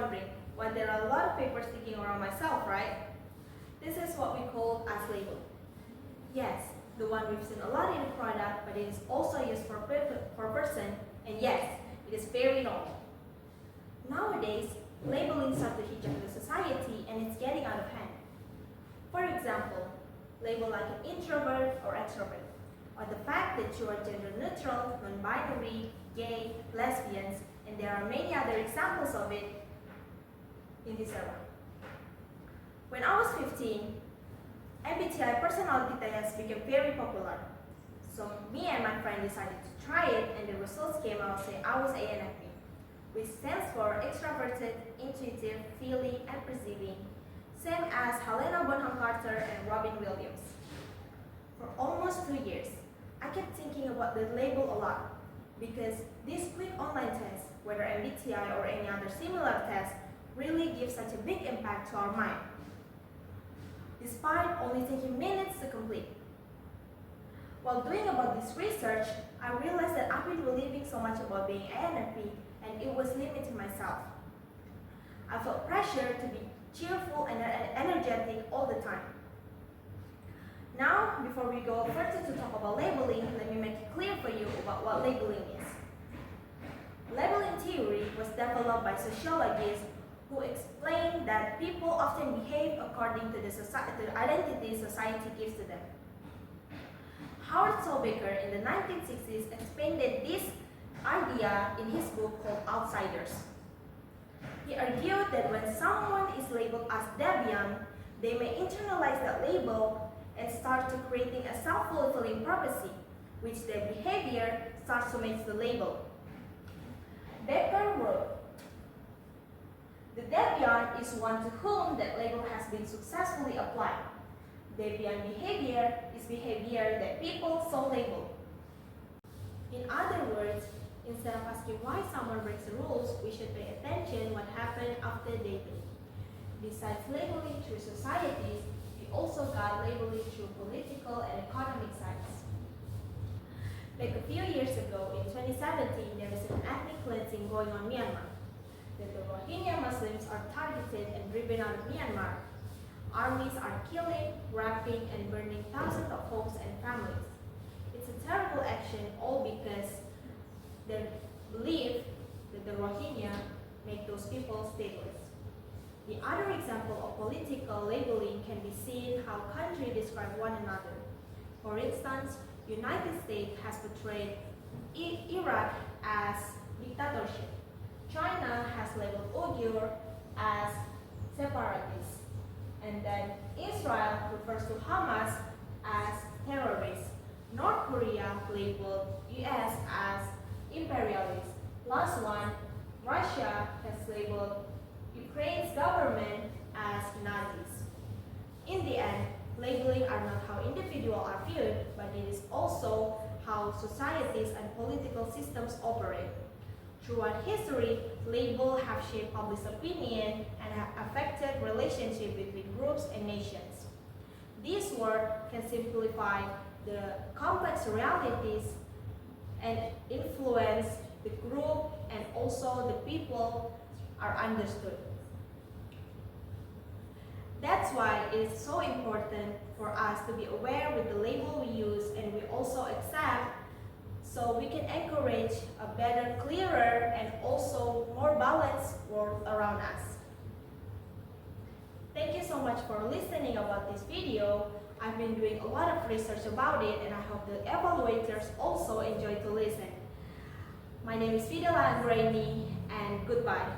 wondering why there are a lot of papers sticking around my shelf, right? This is what we call as label. Yes, the one we've seen a lot in the product, but it is also used for person, and yes, it is very normal. Nowadays, labeling starts to hijack the society and it's getting out of hand. For example, label like an introvert or extrovert, or the fact that you are gender neutral, non-binary, gay, lesbians, and there are many other examples of it in this era. When I was 15, MBTI personality test became very popular. So me and my friend decided to try it, and the results came out saying I was ANFP, which stands for extroverted, intuitive, feeling, and perceiving, same as Helena Bonham Carter and Robin Williams. For almost 2 years, I kept thinking about the label a lot, because these quick online tests, whether MBTI or any other similar test, really give such a big impact to our mind, despite only taking minutes to complete. While doing about this research, I realized that I've been believing so much about being ANFP, and it was limiting myself. I felt pressure to be cheerful and energetic all the time. Now, before we go further to talk about labeling, let me make it clear for you about what labeling is. Labeling theory was developed by sociologists who explained that people often behave according to the identity society gives to them. Howard Solbaker in the 1960s expanded this idea in his book called Outsiders. He argued that when someone is labeled as deviant, they may internalize that label and start to creating a self-fulfilling prophecy, which their behavior starts to match the label. Becker wrote, "The deviant is one to whom that label has been successfully applied. Deviant behavior is behavior that people so label." In other words, instead of asking why someone breaks the rules, we should pay attention what happened after they did. Besides labeling through societies, we also got labeling through political and economic sides. Like a few years ago, in 2017, there is an ethnic cleansing going on in Myanmar. That the Rohingya Muslims are targeted and driven out of Myanmar. Armies are killing, raping, and burning thousands of homes and families. It's a terrible action, all because they believe that the Rohingya make those people stateless. The other example of political labeling can be seen how countries describe one another. For instance, United States has portrayed Iraq as dictatorship. China has labeled Uyghur as separatists. And then Israel refers to Hamas as terrorists. North Korea labeled US as imperialists. Last one, Russia has labeled Ukraine's government as Nazis. In the end, labeling are not how individuals are viewed, but it is also how societies and political systems operate. Throughout history, labels have shaped public opinion and have affected relationships between groups and nations. This work can simplify the complex realities and influence the group, and also the people are understood. That's why it is so important for us to be aware with the label we use and we also accept, so we can encourage a better, clearer, and also more balanced world around us. Thank you so much for listening about this video. I've been doing a lot of research about it, and I hope the evaluators also enjoy to listen. My name is Fidela Anggraeny, and goodbye.